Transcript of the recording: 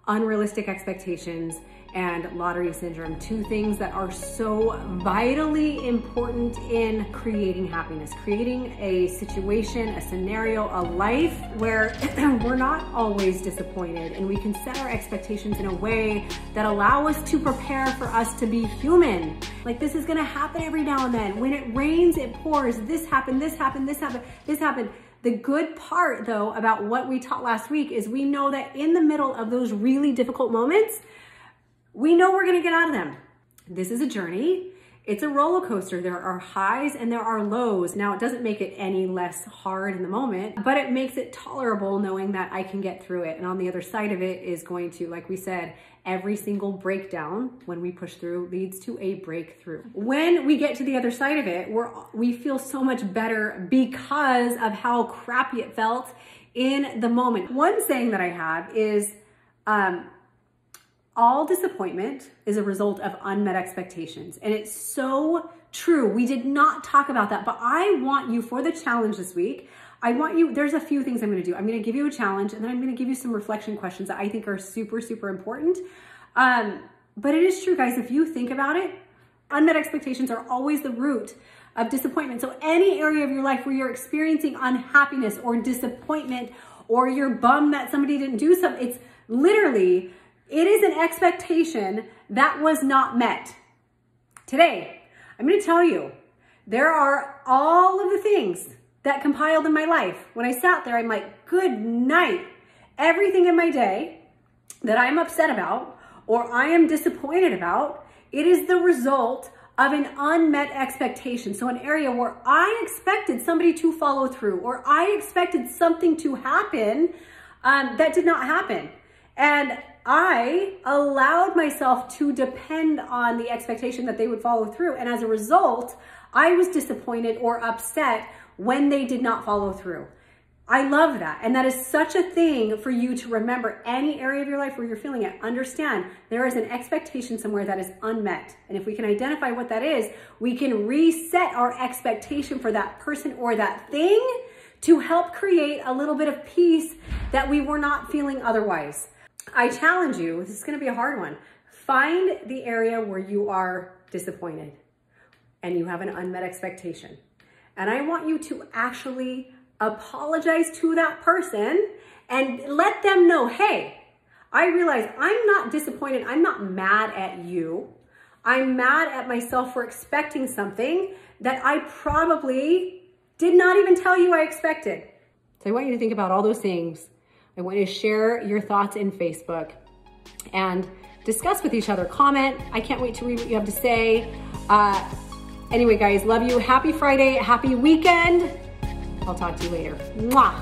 unrealistic expectations and lottery syndrome, two things that are so vitally important in creating happiness, creating a situation, a scenario, a life where we're not always disappointed, and we can set our expectations in a way that allow us to prepare for us to be human. Like, this is gonna happen every now and then. When it rains, it pours. This happened, this happened, this happened, this happened. The good part though about what we taught last week is we know that in the middle of those really difficult moments, we know we're gonna get out of them. This is a journey. It's a roller coaster. There are highs and there are lows. Now, it doesn't make it any less hard in the moment, but it makes it tolerable knowing that I can get through it. And on the other side of it is going to, like we said, every single breakdown when we push through leads to a breakthrough. When we get to the other side of it, we feel so much better because of how crappy it felt in the moment. One saying that I have is, all disappointment is a result of unmet expectations. And it's so true. We did not talk about that, but I want you, for the challenge this week, there's a few things I'm gonna do. I'm gonna give you a challenge, and then I'm gonna give you some reflection questions that I think are super, super important. But it is true, guys, if you think about it, unmet expectations are always the root of disappointment. So any area of your life where you're experiencing unhappiness or disappointment, or you're bummed that somebody didn't do something, it's literally, it is an expectation that was not met. Today, I'm gonna tell you, there are all of the things that compiled in my life. When I sat there, I'm like, good night. Everything in my day that I'm upset about or I am disappointed about, it is the result of an unmet expectation. So an area where I expected somebody to follow through, or I expected something to happen that did not happen. And I allowed myself to depend on the expectation that they would follow through. And as a result, I was disappointed or upset when they did not follow through. I love that. And that is such a thing for you to remember. Any area of your life where you're feeling it, understand there is an expectation somewhere that is unmet. And if we can identify what that is, we can reset our expectation for that person or that thing to help create a little bit of peace that we were not feeling otherwise. I challenge you, this is gonna be a hard one. Find the area where you are disappointed and you have an unmet expectation. And I want you to actually apologize to that person and let them know, hey, I realize I'm not disappointed. I'm not mad at you. I'm mad at myself for expecting something that I probably did not even tell you I expected. So I want you to think about all those things. I want you to share your thoughts in Facebook and discuss with each other. Comment. I can't wait to read what you have to say. Anyway, guys, love you. Happy Friday. Happy weekend. I'll talk to you later. Mwah.